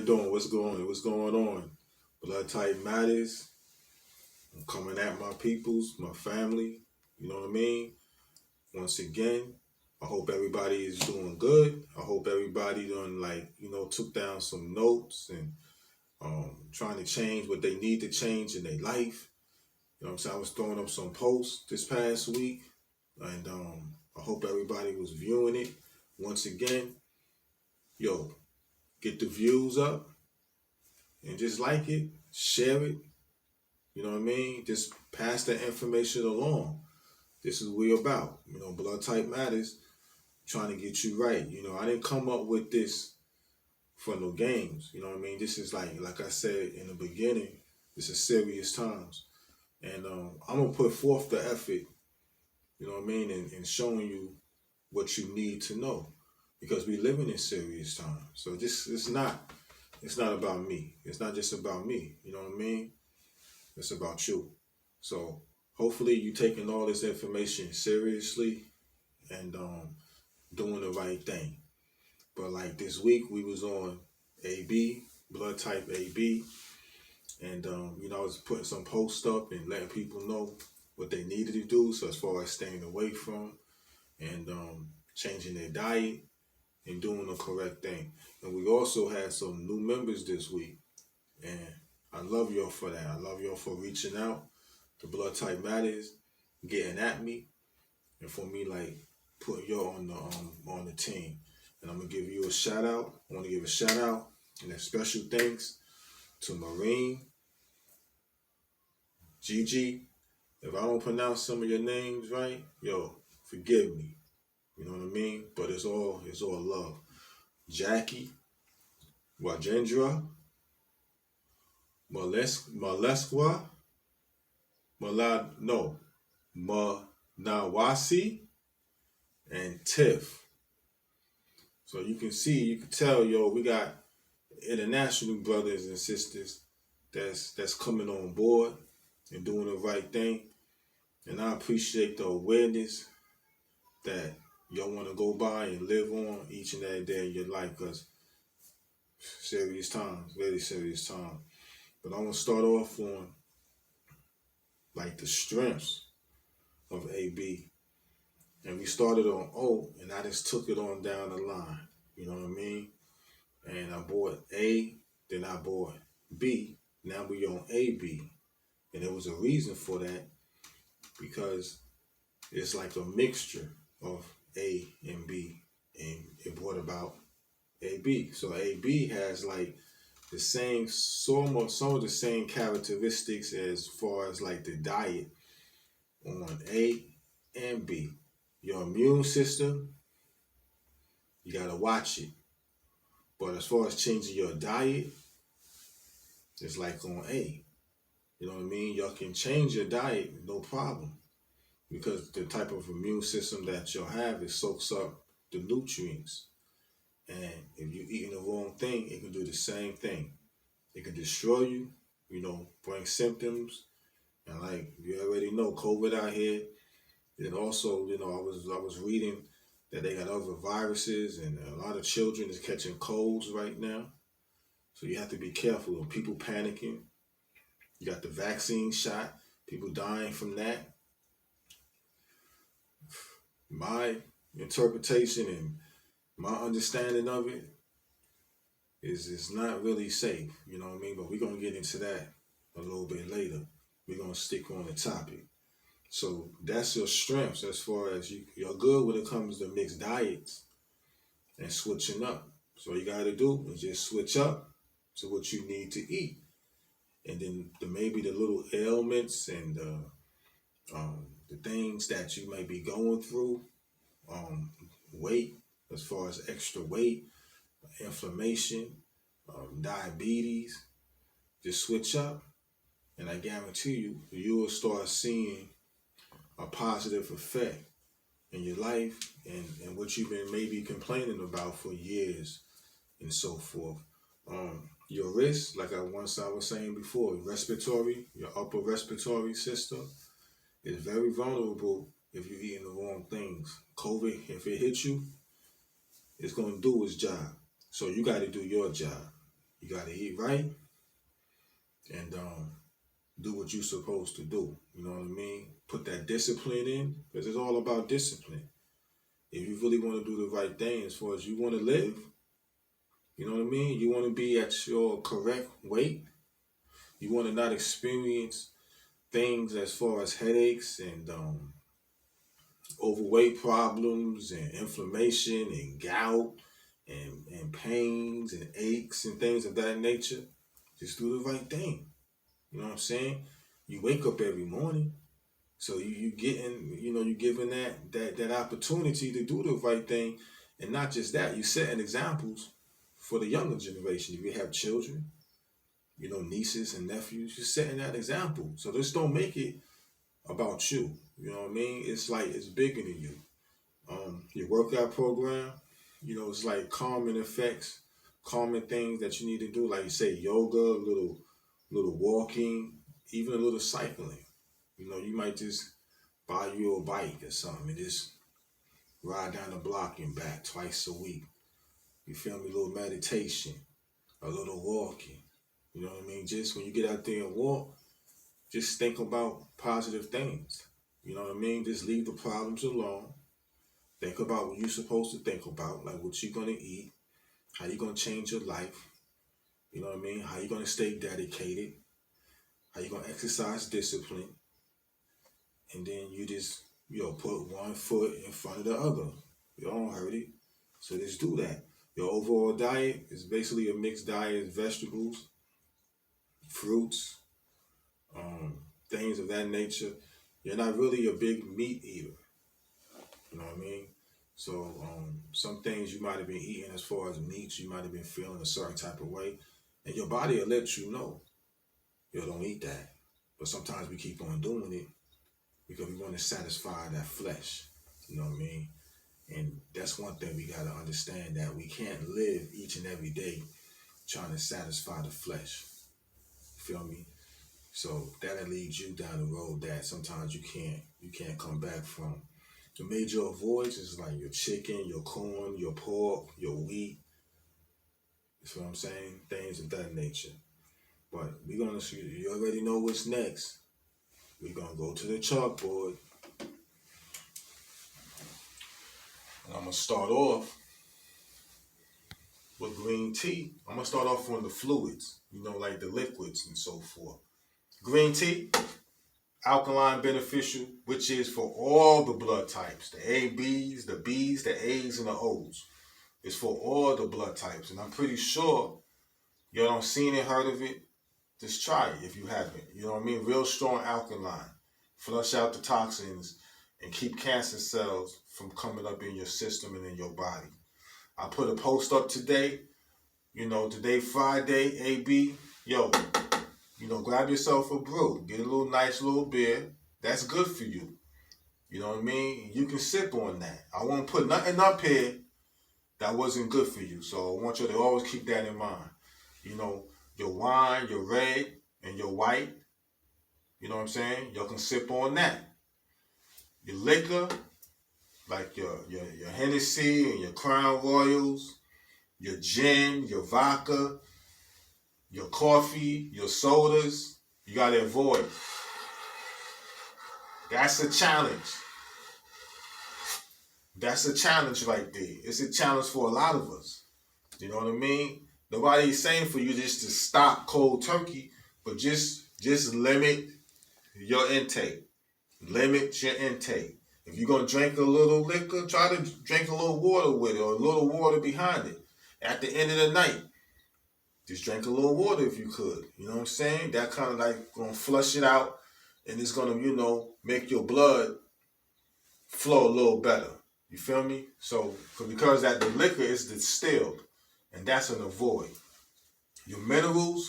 it doing? What's going on? What's going on? Blood type matters. I'm coming at my peoples, my family. You know what I mean? Once again, I hope everybody is doing good. I hope everybody done took down some notes and trying to change what they need to change in their life. You know what I'm saying? I was throwing up some posts this past week, and I hope everybody was viewing it. Once again, yo, get the views up and just like it, share it. You know what I mean? Just pass that information along. This is what we're about. Blood type matters, trying to get you right. I didn't come up with this for no games. You know what I mean? This is like I said in the beginning, this is serious times. And I'm going to put forth the effort, you know what I mean, and showing you what you need to know. Because we living in serious times. So this it's not about me. It's not just about me. You know what I mean? It's about you. So hopefully you taking all this information seriously and doing the right thing. But like this week we was on AB, blood type AB, and I was putting some posts up and letting people know what they needed to do. So as far as staying away from and changing their diet and doing the correct thing. And we also had some new members this week, and I love y'all for that. I love y'all for reaching out. The blood type matters, getting at me, and for me putting y'all on the team. And I'm gonna give you a shout out. I want to give a shout out and a special thanks to Marine, Gigi. If I don't pronounce some of your names right, yo, forgive me. You know what I mean? But it's all love. Jackie, Wajendra, Malesqua, Manawasi, and Tiff. So you can tell, yo, we got international brothers and sisters that's coming on board and doing the right thing. And I appreciate the awareness that y'all want to go by and live on each and every day of your life, because serious times, very serious times. But I want to start off on the strengths of AB. And we started on O, and I just took it on down the line. You know what I mean? And I bought A, then I bought B. Now we on AB. And there was a reason for that, because it's like a mixture of A and B, and it brought about AB. So AB has the same, some of the same characteristics as far as the diet on A and B. Your immune system, you gotta watch it. But as far as changing your diet, it's like on A. You know what I mean? Y'all can change your diet, no problem. Because the type of immune system that you'll have, it soaks up the nutrients. And if you're eating the wrong thing, it can do the same thing. It can destroy you, bring symptoms. And you already know, COVID out here. And also, I was reading that they got other viruses, and a lot of children is catching colds right now. So you have to be careful of people panicking. You got the vaccine shot, people dying from that. My interpretation and my understanding of it is it's not really safe, you know what I mean? But we're going to get into that a little bit later. We're going to stick on the topic. So that's your strengths as far as you're good when it comes to mixed diets and switching up. So all you got to do is just switch up to what you need to eat. And then maybe the little ailments and the things that you may be going through, weight, as far as extra weight, inflammation, diabetes, just switch up. And I guarantee you will start seeing a positive effect in your life and what you've been maybe complaining about for years and so forth. Your wrist, like I was saying before, your upper respiratory system is very vulnerable if you're eating the wrong things. COVID, if it hits you, it's going to do its job. So you got to do your job. You gotta eat right and do what you're supposed to do. You know what I mean? Put that discipline in, because it's all about discipline. If you really want to do the right thing as far as you want to live, you know what I mean? You want to be at your correct weight. You want to not experience things as far as headaches and overweight problems and inflammation and gout and pains and aches and things of that nature. Just do the right thing. You know what I'm saying? You wake up every morning. So you getting, you giving that opportunity to do the right thing. And not just that, you setting examples for the younger generation. If you have children, nieces and nephews, you're setting that example. So just don't make it about you. You know what I mean? It's like it's bigger than you. Your workout program, it's like calming effects, calming things that you need to do, like you say, yoga, little walking, even a little cycling. You might just buy you a bike or something and just ride down the block and back twice a week. You feel me? A little meditation, a little walking. You know what I mean? Just when you get out there and walk, just think about positive things. You know what I mean? Just leave the problems alone. Think about what you're supposed to think about, like what you're going to eat, how you're going to change your life. You know what I mean? How you're going to stay dedicated, how you're going to exercise discipline. And then you just, put one foot in front of the other. You don't hurt it. So just do that. Your overall diet is basically a mixed diet of vegetables, fruits, things of that nature. You're not really a big meat eater. You know what I mean? So some things you might have been eating as far as meats, you might have been feeling a certain type of way. And your body will let you know, don't eat that. But sometimes we keep on doing it because we want to satisfy that flesh. You know what I mean? And that's one thing we got to understand, that we can't live each and every day trying to satisfy the flesh. You feel me? So that'll lead you down the road that sometimes you can't come back from. The major avoids is like your chicken, your corn, your pork, your wheat. You feel what I'm saying? Things of that nature. But we're going to see, you already know what's next. We're going to go to the chalkboard. And I'm going to start off with green tea. I'm going to start off on the fluids, like the liquids and so forth. Green tea, alkaline beneficial, which is for all the blood types, the A, Bs, the Bs, the As, and the Os. It's for all the blood types. And I'm pretty sure y'all don't seen it, heard of it. Just try it if you haven't. You know what I mean? Real strong alkaline. Flush out the toxins and keep cancer cells from coming up in your system and in your body. I put a post up today. Today Friday, AB. Grab yourself a brew. Get a nice little beer. That's good for you. You know what I mean? You can sip on that. I won't put nothing up here that wasn't good for you. So I want you to always keep that in mind. Your wine, your red, and your white. You know what I'm saying? Y'all can sip on that. Your liquor, like your Hennessy and your Crown Royals, your gin, your vodka, your coffee, your sodas, you got to avoid. That's a challenge. That's a challenge right there. It's a challenge for a lot of us. You know what I mean? Nobody's saying for you just to stop cold turkey, but just limit your intake. Limit your intake. If you're going to drink a little liquor, try to drink a little water with it, or a little water behind it. At the end of the night, just drink a little water if you could. You know what I'm saying? That kind of like going to flush it out, and it's going to, make your blood flow a little better. You feel me? So, because that the liquor is distilled, and that's an avoid. Your minerals,